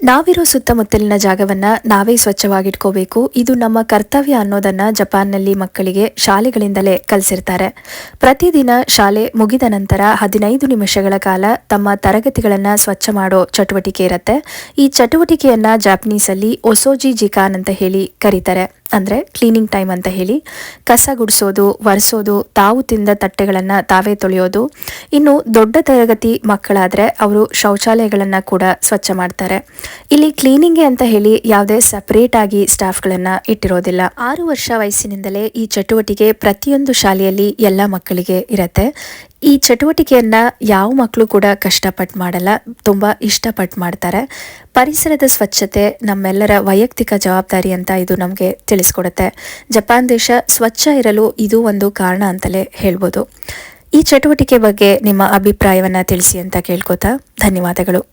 ನಾವಿರೋ ಸುತ್ತಮುತ್ತಲಿನ ಜಾಗವನ್ನ ನಾವೇ ಸ್ವಚ್ಛವಾಗಿಟ್ಕೋಬೇಕು. ಇದು ನಮ್ಮ ಕರ್ತವ್ಯ ಅನ್ನೋದನ್ನ ಜಪಾನ್ನಲ್ಲಿ ಮಕ್ಕಳಿಗೆ ಶಾಲೆಗಳಿಂದಲೇ ಕಲಿಸಿರ್ತಾರೆ. ಪ್ರತಿದಿನ ಶಾಲೆ ಮುಗಿದ ನಂತರ 15 ನಿಮಿಷಗಳ ಕಾಲ ತಮ್ಮ ತರಗತಿಗಳನ್ನ ಸ್ವಚ್ಛ ಮಾಡೋ ಚಟುವಟಿಕೆ ಇರುತ್ತೆ. ಈ ಚಟುವಟಿಕೆಯನ್ನ ಜಾಪನೀಸಲ್ಲಿ ಒಸೋಜಿ ಜಿಕಾನ್ ಅಂತ ಹೇಳಿ ಕರೀತಾರೆ. ಅಂದರೆ ಕ್ಲೀನಿಂಗ್ ಟೈಮ್ ಅಂತ ಹೇಳಿ. ಕಸ ಗುಡಿಸೋದು, ಒರೆಸೋದು, ತಾವು ತಿಂದ ತಟ್ಟೆಗಳನ್ನು ತಾವೇ ತೊಳೆಯೋದು. ಇನ್ನು ದೊಡ್ಡ ತರಗತಿ ಮಕ್ಕಳಾದರೆ ಅವರು ಶೌಚಾಲಯಗಳನ್ನು ಕೂಡ ಸ್ವಚ್ಛ ಮಾಡ್ತಾರೆ. ಇಲ್ಲಿ ಕ್ಲೀನಿಂಗ್ಗೆ ಅಂತ ಹೇಳಿ ಯಾವುದೇ ಸಪರೇಟ್ ಆಗಿ ಸ್ಟಾಫ್ಗಳನ್ನು ಇಟ್ಟಿರೋದಿಲ್ಲ. 6 ವರ್ಷ ವಯಸ್ಸಿನಿಂದಲೇ ಈ ಚಟುವಟಿಕೆ ಪ್ರತಿಯೊಂದು ಶಾಲೆಯಲ್ಲಿ ಎಲ್ಲ ಮಕ್ಕಳಿಗೆ ಇರುತ್ತೆ. ಈ ಚಟುವಟಿಕೆಯನ್ನ ಯಾವ ಮಕ್ಕಳು ಕೂಡ ಕಷ್ಟಪಟ್ಟು ಮಾಡಲ್ಲ, ತುಂಬ ಇಷ್ಟಪಟ್ಟು ಮಾಡ್ತಾರೆ. ಪರಿಸರದ ಸ್ವಚ್ಛತೆ ನಮ್ಮೆಲ್ಲರ ವೈಯಕ್ತಿಕ ಜವಾಬ್ದಾರಿ ಅಂತ ಇದು ನಮಗೆ ತಿಳಿಸ್ಕೊಡುತ್ತೆ. ಜಪಾನ್ ದೇಶ ಸ್ವಚ್ಛ ಇರಲು ಇದು ಒಂದು ಕಾರಣ ಅಂತಲೇ ಹೇಳ್ಬೋದು. ಈ ಚಟುವಟಿಕೆ ಬಗ್ಗೆ ನಿಮ್ಮ ಅಭಿಪ್ರಾಯವನ್ನು ತಿಳಿಸಿ ಅಂತ ಕೇಳ್ಕೊತಾ ಧನ್ಯವಾದಗಳು.